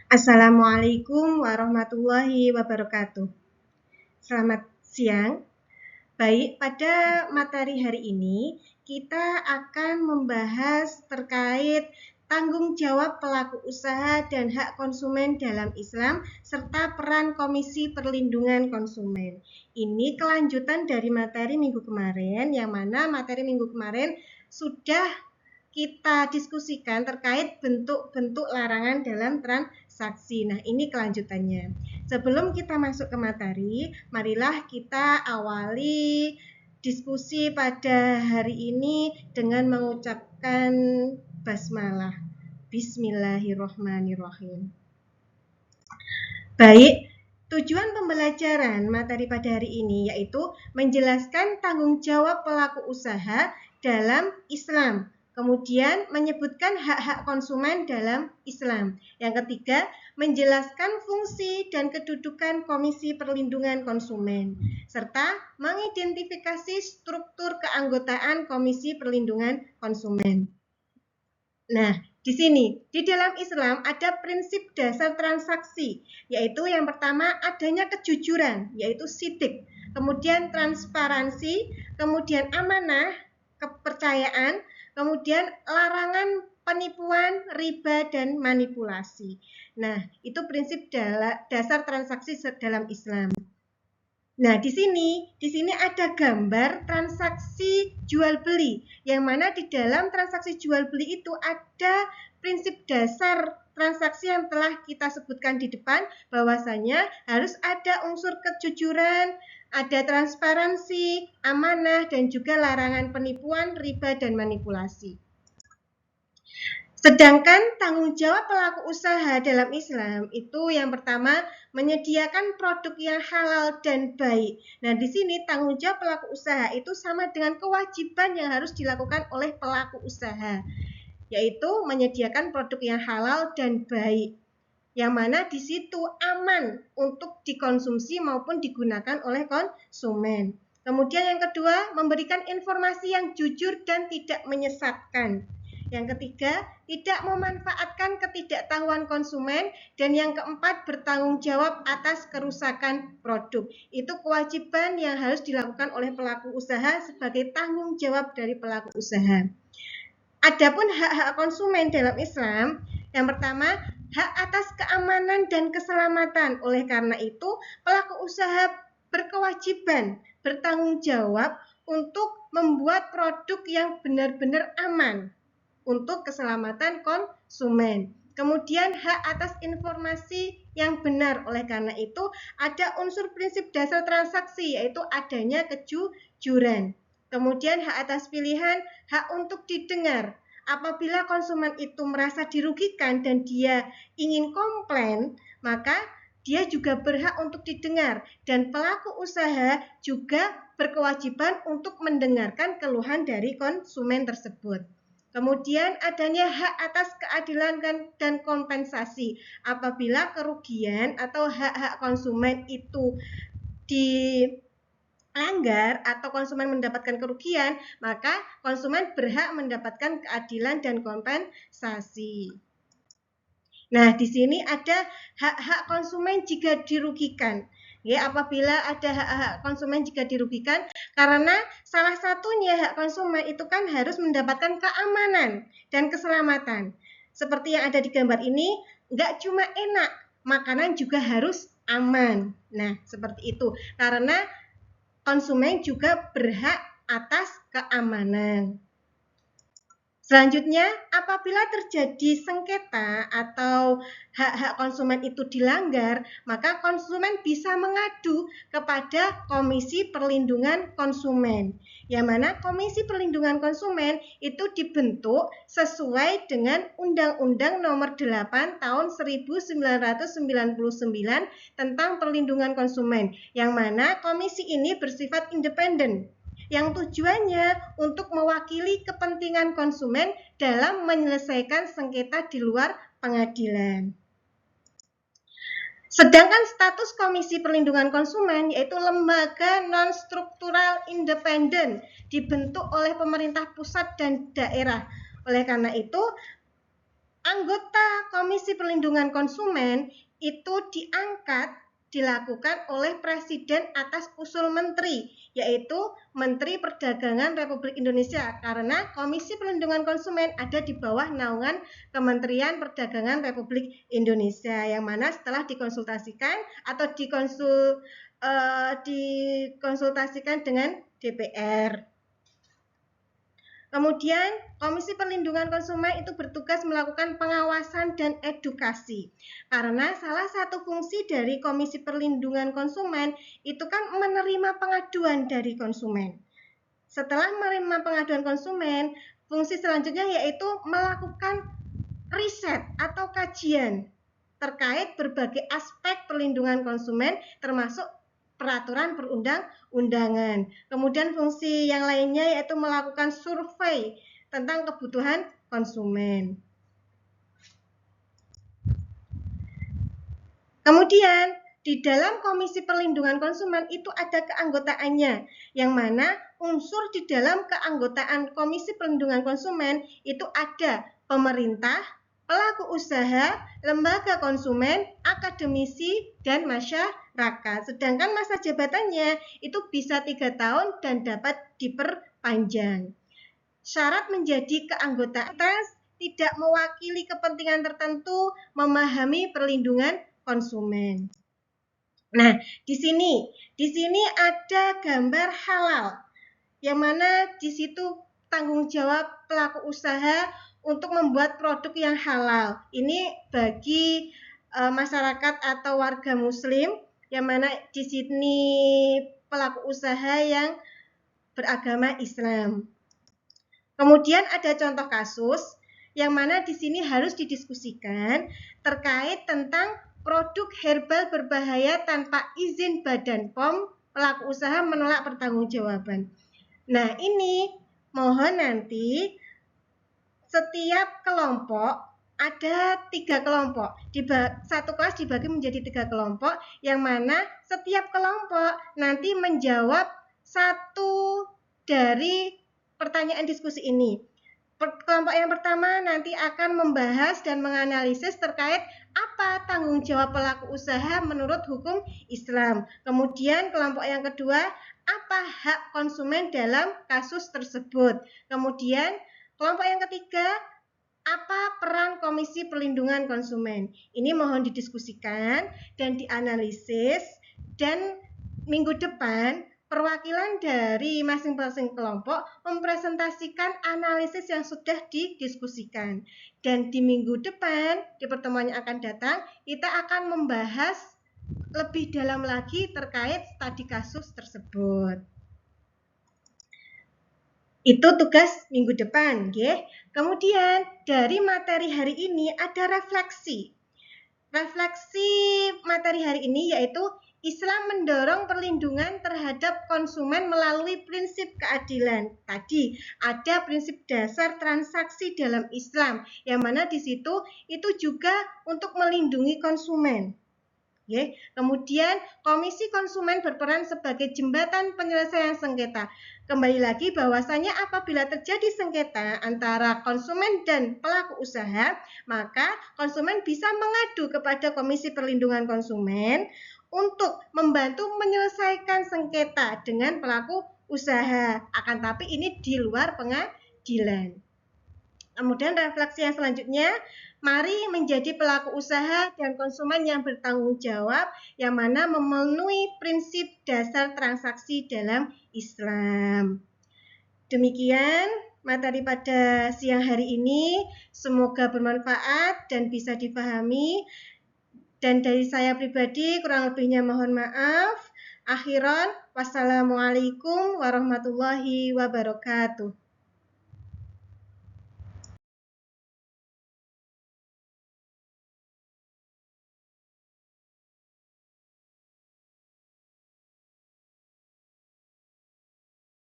Assalamualaikum warahmatullahi wabarakatuh. Selamat siang. Baik, pada materi hari ini kita akan membahas terkait tanggung jawab pelaku usaha dan hak konsumen dalam Islam serta peran Komisi Perlindungan Konsumen. Ini kelanjutan dari materi minggu kemarin, yang mana materi minggu kemarin sudah kita diskusikan terkait bentuk-bentuk larangan dalam transaksi. Nah, ini kelanjutannya. Sebelum kita masuk ke materi, marilah kita awali diskusi pada hari ini dengan mengucapkan basmalah. Bismillahirrahmanirrahim. Baik, tujuan pembelajaran materi pada hari ini yaitu menjelaskan tanggung jawab pelaku usaha dalam Islam. Kemudian menyebutkan hak-hak konsumen dalam Islam. Yang ketiga, menjelaskan fungsi dan kedudukan Komisi Perlindungan Konsumen, serta mengidentifikasi struktur keanggotaan Komisi Perlindungan Konsumen. Nah, di sini, di dalam Islam ada prinsip dasar transaksi, yaitu yang pertama adanya kejujuran, yaitu sidik, kemudian transparansi, kemudian amanah, kepercayaan, kemudian larangan penipuan, riba, dan manipulasi. Nah, itu prinsip dasar transaksi dalam Islam. Nah, di sini ada gambar transaksi jual beli, yang mana di dalam transaksi jual beli itu ada prinsip dasar transaksi yang telah kita sebutkan di depan, bahwasanya harus ada unsur kejujuran, ada transparansi, amanah, dan juga larangan penipuan, riba, dan manipulasi. Sedangkan tanggung jawab pelaku usaha dalam Islam itu yang pertama menyediakan produk yang halal dan baik. Nah, di sini tanggung jawab pelaku usaha itu sama dengan kewajiban yang harus dilakukan oleh pelaku usaha, yaitu menyediakan produk yang halal dan baik, yang mana di situ aman untuk dikonsumsi maupun digunakan oleh konsumen. Kemudian yang kedua, memberikan informasi yang jujur dan tidak menyesatkan. Yang ketiga, tidak memanfaatkan ketidaktahuan konsumen. Dan yang keempat, bertanggung jawab atas kerusakan produk. Itu kewajiban yang harus dilakukan oleh pelaku usaha sebagai tanggung jawab dari pelaku usaha. Adapun hak-hak konsumen dalam Islam, yang pertama, hak atas keamanan dan keselamatan. Oleh karena itu, pelaku usaha berkewajiban bertanggung jawab untuk membuat produk yang benar-benar aman untuk keselamatan konsumen. Kemudian hak atas informasi yang benar. Oleh karena itu, ada unsur prinsip dasar transaksi, yaitu adanya kejujuran. Kemudian hak atas pilihan, hak untuk didengar. Apabila konsumen itu merasa dirugikan dan dia ingin komplain, maka dia juga berhak untuk didengar, dan pelaku usaha juga berkewajiban untuk mendengarkan keluhan dari konsumen tersebut. Kemudian adanya hak atas keadilan dan kompensasi. Apabila kerugian atau hak-hak konsumen itu dilanggar atau konsumen mendapatkan kerugian, maka konsumen berhak mendapatkan keadilan dan kompensasi. Nah, di sini ada hak-hak konsumen jika dirugikan. Ya, apabila ada hak-hak konsumen jika dirugikan, karena salah satunya hak konsumen itu kan harus mendapatkan keamanan dan keselamatan. Seperti yang ada di gambar ini, nggak cuma enak, makanan juga harus aman. Nah, seperti itu. Karena konsumen juga berhak atas keamanan. Selanjutnya, apabila terjadi sengketa atau hak-hak konsumen itu dilanggar, maka konsumen bisa mengadu kepada Komisi Perlindungan Konsumen. Yang mana Komisi Perlindungan Konsumen itu dibentuk sesuai dengan Undang-Undang Nomor 8 Tahun 1999 tentang Perlindungan Konsumen, yang mana komisi ini bersifat independen, yang tujuannya untuk mewakili kepentingan konsumen dalam menyelesaikan sengketa di luar pengadilan. Sedangkan status Komisi Perlindungan Konsumen yaitu lembaga non-struktural independen, dibentuk oleh pemerintah pusat dan daerah. Oleh karena itu, anggota Komisi Perlindungan Konsumen itu dilakukan oleh Presiden atas usul Menteri, yaitu Menteri Perdagangan Republik Indonesia, karena Komisi Perlindungan Konsumen ada di bawah naungan Kementerian Perdagangan Republik Indonesia, yang mana setelah dikonsultasikan atau dikonsultasikan dengan DPR. Kemudian, Komisi Perlindungan Konsumen itu bertugas melakukan pengawasan dan edukasi. Karena salah satu fungsi dari Komisi Perlindungan Konsumen itu kan menerima pengaduan dari konsumen. Setelah menerima pengaduan konsumen, fungsi selanjutnya yaitu melakukan riset atau kajian terkait berbagai aspek perlindungan konsumen, termasuk peraturan perundang-undangan. Kemudian fungsi yang lainnya yaitu melakukan survei tentang kebutuhan konsumen. Kemudian di dalam Komisi Perlindungan Konsumen itu ada keanggotaannya, yang mana unsur di dalam keanggotaan Komisi Perlindungan Konsumen itu ada pemerintah, pelaku usaha, lembaga konsumen, akademisi, dan masyarakat. Sedangkan masa jabatannya itu bisa 3 tahun dan dapat diperpanjang. Syarat menjadi keanggotaan tidak mewakili kepentingan tertentu, memahami perlindungan konsumen. Nah, di sini ada gambar halal, yang mana di situ tanggung jawab pelaku usaha untuk membuat produk yang halal. Ini bagi masyarakat atau warga muslim, yang mana di sini pelaku usaha yang beragama Islam. Kemudian ada contoh kasus, yang mana di sini harus didiskusikan terkait tentang produk herbal berbahaya tanpa izin Badan POM, pelaku usaha menolak pertanggungjawaban. Nah, ini mohon nanti setiap kelompok ada 3 kelompok. Satu kelas dibagi menjadi 3 kelompok, yang mana setiap kelompok nanti menjawab satu dari pertanyaan diskusi ini. Kelompok yang pertama nanti akan membahas dan menganalisis terkait apa tanggung jawab pelaku usaha menurut hukum Islam. Kemudian kelompok yang kedua, apa hak konsumen dalam kasus tersebut. Kemudian kelompok yang ketiga, apa peran Komisi Perlindungan Konsumen. Ini mohon didiskusikan dan dianalisis, dan minggu depan perwakilan dari masing-masing kelompok mempresentasikan analisis yang sudah didiskusikan. Dan di minggu depan, di pertemuan yang akan datang, kita akan membahas lebih dalam lagi terkait studi kasus tersebut. Itu tugas minggu depan, nggih. Kemudian dari materi hari ini ada refleksi. Refleksi materi hari ini yaitu Islam mendorong perlindungan terhadap konsumen melalui prinsip keadilan. Tadi ada prinsip dasar transaksi dalam Islam, yang mana di situ itu juga untuk melindungi konsumen. Kemudian Komisi Konsumen berperan sebagai jembatan penyelesaian sengketa. Kembali lagi bahwasanya apabila terjadi sengketa antara konsumen dan pelaku usaha, maka konsumen bisa mengadu kepada Komisi Perlindungan Konsumen untuk membantu menyelesaikan sengketa dengan pelaku usaha. Akan tapi ini di luar pengadilan. Kemudian refleksi yang selanjutnya, mari menjadi pelaku usaha dan konsumen yang bertanggung jawab, yang mana memenuhi prinsip dasar transaksi dalam Islam. Demikian materi pada siang hari ini, semoga bermanfaat dan bisa dipahami. Dan dari saya pribadi kurang lebihnya mohon maaf. Akhiran, wassalamualaikum warahmatullahi wabarakatuh.